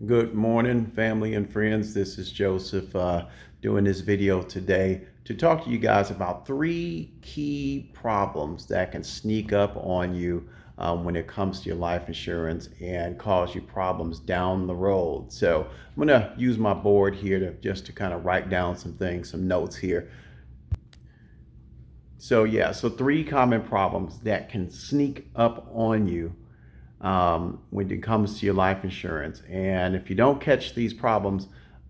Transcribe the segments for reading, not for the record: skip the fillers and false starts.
Good morning, family and friends. This is Joseph doing this video today to talk to you guys about three key problems that can sneak up on you when it comes to your life insurance and cause you problems down the road. So I'm going to use my board here to kind of write down some things, some notes here. So three common problems that can sneak up on you when it comes to your life insurance. And if you don't catch these problems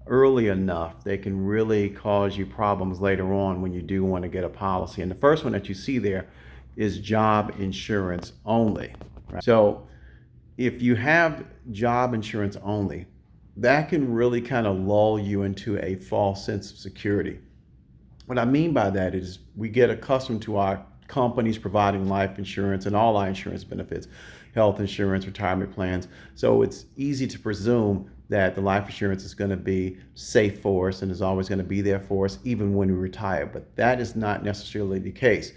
early enough, they can really cause you problems later on when you do want to get a policy. And the first one that you see there is job insurance only. Right? So if you have job insurance only, that can really kind of lull you into a false sense of security. What I mean by that is we get accustomed to our companies providing life insurance and all our insurance benefits, health insurance, retirement plans. So it's easy to presume that the life insurance is going to be safe for us and is always going to be there for us even when we retire. But that is not necessarily the case.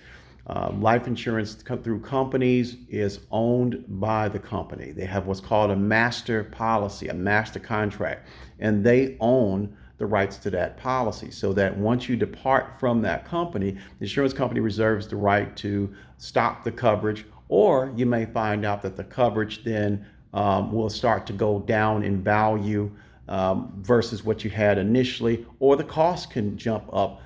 Life insurance through companies is owned by the company. They have what's called a master policy, a master contract, and they own the rights to that policy, so that once you depart from that company, the insurance company reserves the right to stop the coverage, or you may find out that the coverage then will start to go down in value versus what you had initially, or the cost can jump up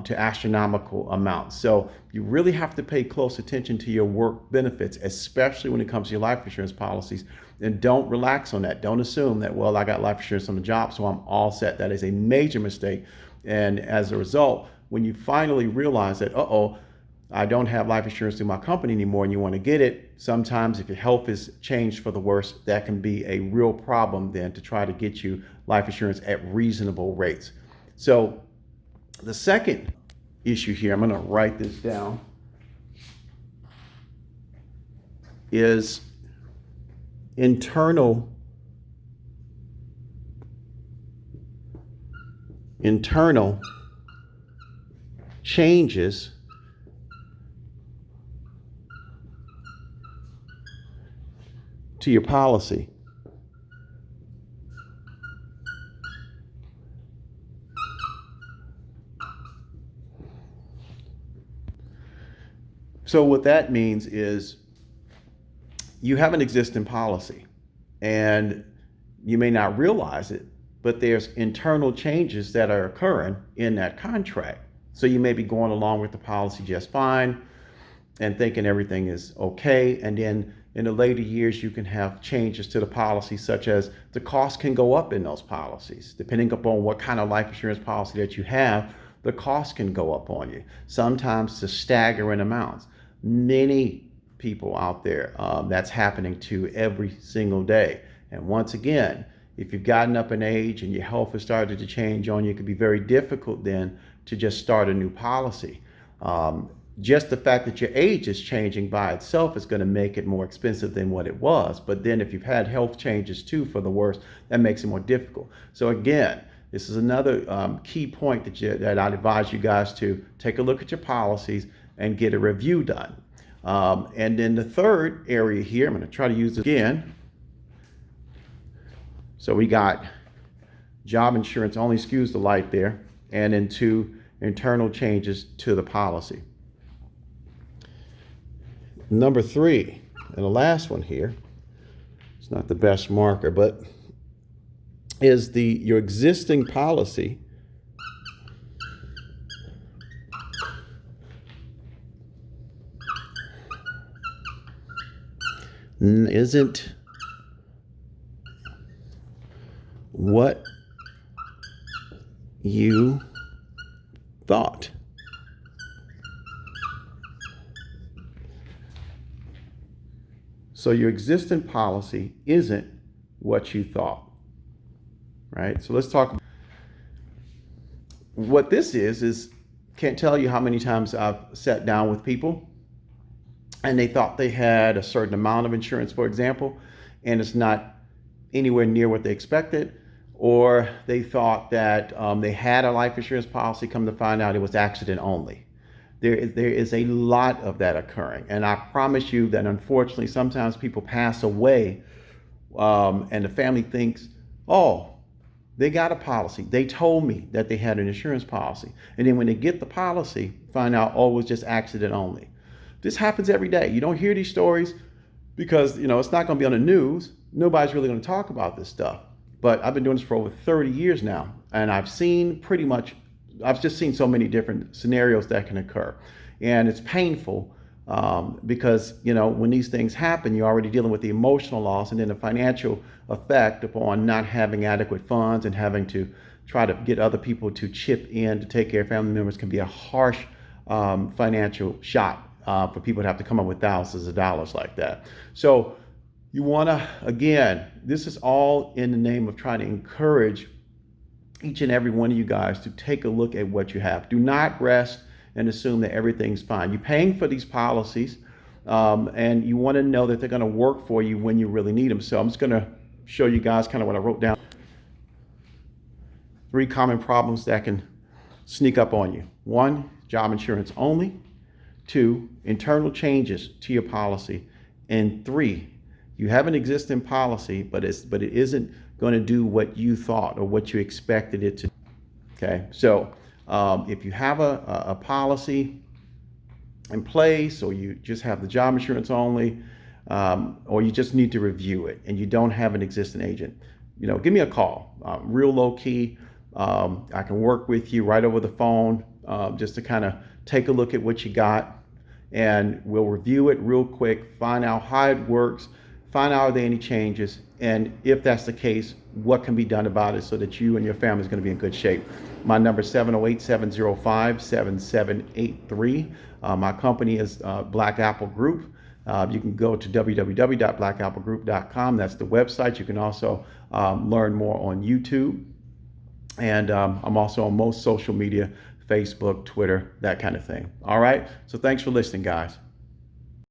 to astronomical amounts. So you really have to pay close attention to your work benefits, especially when it comes to your life insurance policies. And don't relax on that. Don't assume that, well, I got life insurance on the job, so I'm all set. That is a major mistake. And as a result, when you finally realize that, I don't have life insurance through my company anymore, and you want to get it, sometimes if your health is changed for the worse, that can be a real problem then to try to get you life insurance at reasonable rates. So the second issue here, I'm going to write this down, is internal changes to your policy. So what that means is you have an existing policy and you may not realize it, but there's internal changes that are occurring in that contract. So you may be going along with the policy just fine and thinking everything is okay. And then in the later years, you can have changes to the policy, such as the cost can go up in those policies. Depending upon what kind of life insurance policy that you have, the cost can go up on you, sometimes to staggering amounts. Many people out there, that's happening to every single day. And once again, if you've gotten up in age and your health has started to change on you, it can be very difficult then to just start a new policy. Just the fact that your age is changing by itself is going to make it more expensive than what it was. But then if you've had health changes too for the worse, that makes it more difficult. So again, this is another key point that I'd advise you guys to take a look at your policies and get a review done. And then the third area here, I'm going to try to use it again. So we got job insurance only, excuse the light there, and then two internal changes to the policy. Number three, and the last one here, it's not the best marker, but is your existing policy isn't what you thought. So your existing policy isn't what you thought, right? So let's talk about what this is can't tell you how many times I've sat down with people and they thought they had a certain amount of insurance, for example, and it's not anywhere near what they expected, or they thought that they had a life insurance policy, come to find out it was accident only. There is a lot of that occurring. And I promise you that unfortunately, sometimes people pass away and the family thinks, Oh, they got a policy. They told me that they had an insurance policy. And then when they get the policy, find out, oh, it was just accident only. This happens every day. You don't hear these stories because, it's not going to be on the news. Nobody's really going to talk about this stuff. But I've been doing this for over 30 years now. And I've just seen so many different scenarios that can occur. And it's painful because, when these things happen, you're already dealing with the emotional loss and then the financial effect upon not having adequate funds and having to try to get other people to chip in to take care of family members can be a harsh financial shock for people to have to come up with thousands of dollars like that. So you want to, again, this is all in the name of trying to encourage each and every one of you guys to take a look at what you have. Do not rest and assume that everything's fine. You're paying for these policies, and you want to know that they're going to work for you when you really need them. So I'm just going to show you guys kind of what I wrote down. 3 common problems that can sneak up on you. 1, job insurance only. 2, internal changes to your policy. And 3, you have an existing policy, but it isn't going to do what you thought or what you expected it to do. Okay, so if you have a policy in place, or you just have the job insurance only, or you just need to review it and you don't have an existing agent, give me a call. Real low key. I can work with you right over the phone, just to kind of take a look at what you got, and we'll review it real quick, find out how it works, find out are there any changes, and if that's the case, what can be done about it so that you and your family is going to be in good shape. My number is 708-705-7783. My company is Black Apple Group. You can go to www.blackapplegroup.com. That's the website. You can also learn more on YouTube. And I'm also on most social media, Facebook, Twitter, that kind of thing. All right. So thanks for listening, guys.